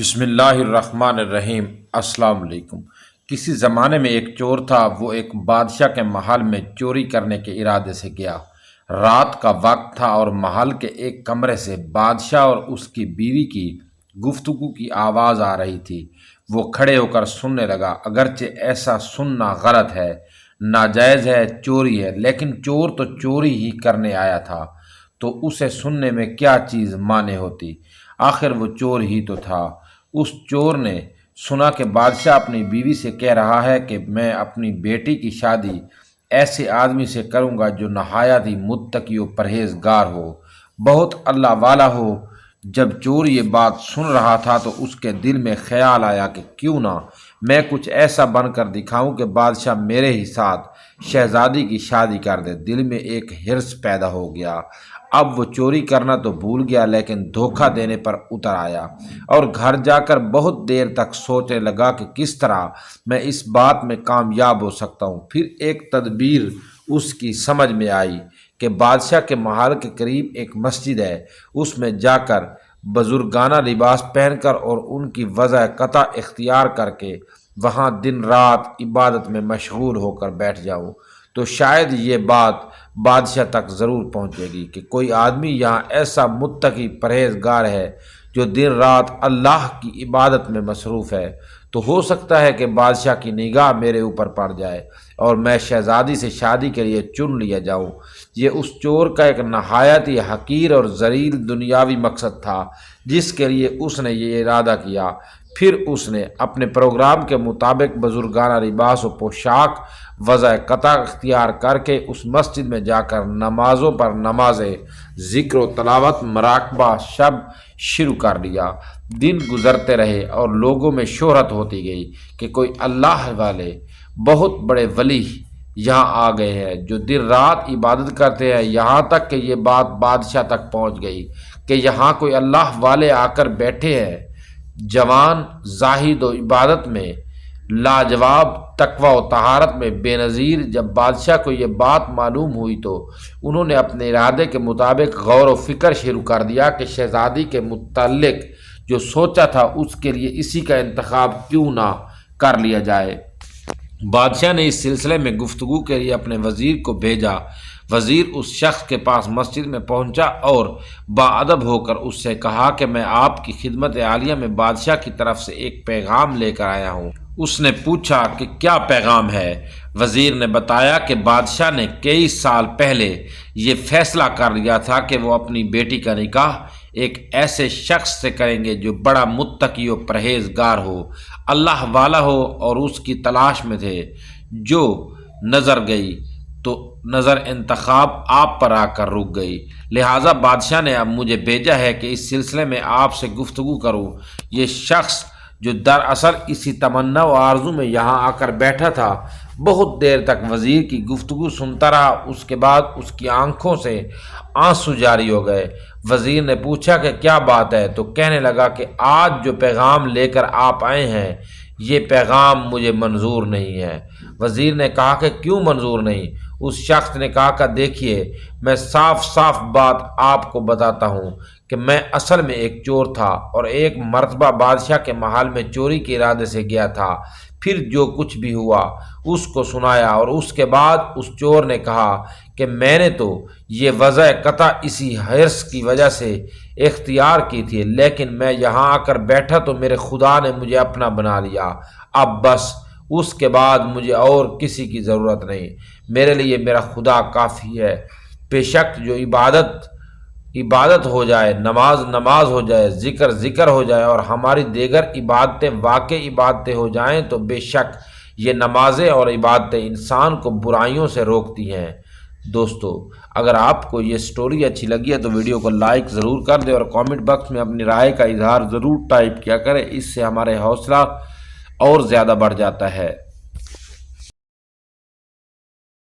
بسم اللہ الرحمن الرحیم۔ السلام علیکم۔ کسی زمانے میں ایک چور تھا۔ وہ ایک بادشاہ کے محل میں چوری کرنے کے ارادے سے گیا۔ رات کا وقت تھا اور محل کے ایک کمرے سے بادشاہ اور اس کی بیوی کی گفتگو کی آواز آ رہی تھی۔ وہ کھڑے ہو کر سننے لگا۔ اگرچہ ایسا سننا غلط ہے، ناجائز ہے، چوری ہے، لیکن چور تو چوری ہی کرنے آیا تھا، تو اسے سننے میں کیا چیز مانے ہوتی؟ آخر وہ چور ہی تو تھا۔ اس چور نے سنا کہ بادشاہ اپنی بیوی سے کہہ رہا ہے کہ میں اپنی بیٹی کی شادی ایسے آدمی سے کروں گا جو نہایت ہی متقی و پرہیزگار ہو، بہت اللہ والا ہو۔ جب چور یہ بات سن رہا تھا تو اس کے دل میں خیال آیا کہ کیوں نہ میں کچھ ایسا بن کر دکھاؤں کہ بادشاہ میرے ہی ساتھ شہزادی کی شادی کر دے۔ دل میں ایک حرص پیدا ہو گیا۔ اب وہ چوری کرنا تو بھول گیا، لیکن دھوکہ دینے پر اتر آیا اور گھر جا کر بہت دیر تک سوچنے لگا کہ کس طرح میں اس بات میں کامیاب ہو سکتا ہوں۔ پھر ایک تدبیر اس کی سمجھ میں آئی کہ بادشاہ کے محل کے قریب ایک مسجد ہے، اس میں جا کر بزرگانہ لباس پہن کر اور ان کی وضع قطع اختیار کر کے وہاں دن رات عبادت میں مشغول ہو کر بیٹھ جاؤں تو شاید یہ بات بادشاہ تک ضرور پہنچے گی کہ کوئی آدمی یہاں ایسا متقی پرہیزگار ہے جو دن رات اللہ کی عبادت میں مصروف ہے، تو ہو سکتا ہے کہ بادشاہ کی نگاہ میرے اوپر پڑ جائے اور میں شہزادی سے شادی کے لیے چن لیا جاؤں۔ یہ اس چور کا ایک نہایت ہی حقیر اور ذلیل دنیاوی مقصد تھا جس کے لیے اس نے یہ ارادہ کیا۔ پھر اس نے اپنے پروگرام کے مطابق بزرگانہ لباس و پوشاک وضع قطع اختیار کر کے اس مسجد میں جا کر نمازوں پر نمازیں، ذکر و تلاوت، مراقبہ شب شروع کر دیا۔ دن گزرتے رہے اور لوگوں میں شہرت ہوتی گئی کہ کوئی اللہ والے بہت بڑے ولی یہاں آ گئے ہیں جو دن رات عبادت کرتے ہیں۔ یہاں تک کہ یہ بات بادشاہ تک پہنچ گئی کہ یہاں کوئی اللہ والے آ کر بیٹھے ہیں، جوان، زاہد و عبادت میں لاجواب، تقوی و طہارت میں بے نظیر۔ جب بادشاہ کو یہ بات معلوم ہوئی تو انہوں نے اپنے ارادے کے مطابق غور و فکر شروع کر دیا کہ شہزادی کے متعلق جو سوچا تھا اس کے لیے اسی کا انتخاب کیوں نہ کر لیا جائے۔ بادشاہ نے اس سلسلے میں گفتگو کے لیے اپنے وزیر کو بھیجا۔ وزیر اس شخص کے پاس مسجد میں پہنچا اور باادب ہو کر اس سے کہا کہ میں آپ کی خدمت عالیہ میں بادشاہ کی طرف سے ایک پیغام لے کر آیا ہوں۔ اس نے پوچھا کہ کیا پیغام ہے؟ وزیر نے بتایا کہ بادشاہ نے کئی سال پہلے یہ فیصلہ کر لیا تھا کہ وہ اپنی بیٹی کا نکاح ایک ایسے شخص سے کریں گے جو بڑا متقی و پرہیزگار ہو، اللہ والا ہو، اور اس کی تلاش میں تھے۔ جو نظر گئی تو نظر انتخاب آپ پر آ کر رک گئی، لہٰذا بادشاہ نے اب مجھے بھیجا ہے کہ اس سلسلے میں آپ سے گفتگو کروں۔ یہ شخص جو دراصل اسی تمنا و آرزو میں یہاں آ کر بیٹھا تھا بہت دیر تک وزیر کی گفتگو سنتا رہا۔ اس کے بعد اس کی آنکھوں سے آنسو جاری ہو گئے۔ وزیر نے پوچھا کہ کیا بات ہے؟ تو کہنے لگا کہ آج جو پیغام لے کر آپ آئے ہیں یہ پیغام مجھے منظور نہیں ہے۔ وزیر نے کہا کہ کیوں منظور نہیں؟ اس شخص نے کہا کہ دیکھیے، میں صاف صاف بات آپ کو بتاتا ہوں کہ میں اصل میں ایک چور تھا اور ایک مرتبہ بادشاہ کے محل میں چوری کے ارادے سے گیا تھا۔ پھر جو کچھ بھی ہوا اس کو سنایا اور اس کے بعد اس چور نے کہا کہ میں نے تو یہ وضع قطع اسی حرص کی وجہ سے اختیار کی تھی، لیکن میں یہاں آ کر بیٹھا تو میرے خدا نے مجھے اپنا بنا لیا۔ اب بس اس کے بعد مجھے اور کسی کی ضرورت نہیں، میرے لیے میرا خدا کافی ہے۔ بے شک جو عبادت ہو جائے، نماز ہو جائے، ذکر ہو جائے اور ہماری دیگر عبادتیں واقعی عبادتیں ہو جائیں تو بے شک یہ نمازیں اور عبادتیں انسان کو برائیوں سے روکتی ہیں۔ دوستو، اگر آپ کو یہ سٹوری اچھی لگی ہے تو ویڈیو کو لائک ضرور کر دیں اور کامنٹ باکس میں اپنی رائے کا اظہار ضرور ٹائپ کیا کریں، اس سے ہمارے حوصلہ اور زیادہ بڑھ جاتا ہے۔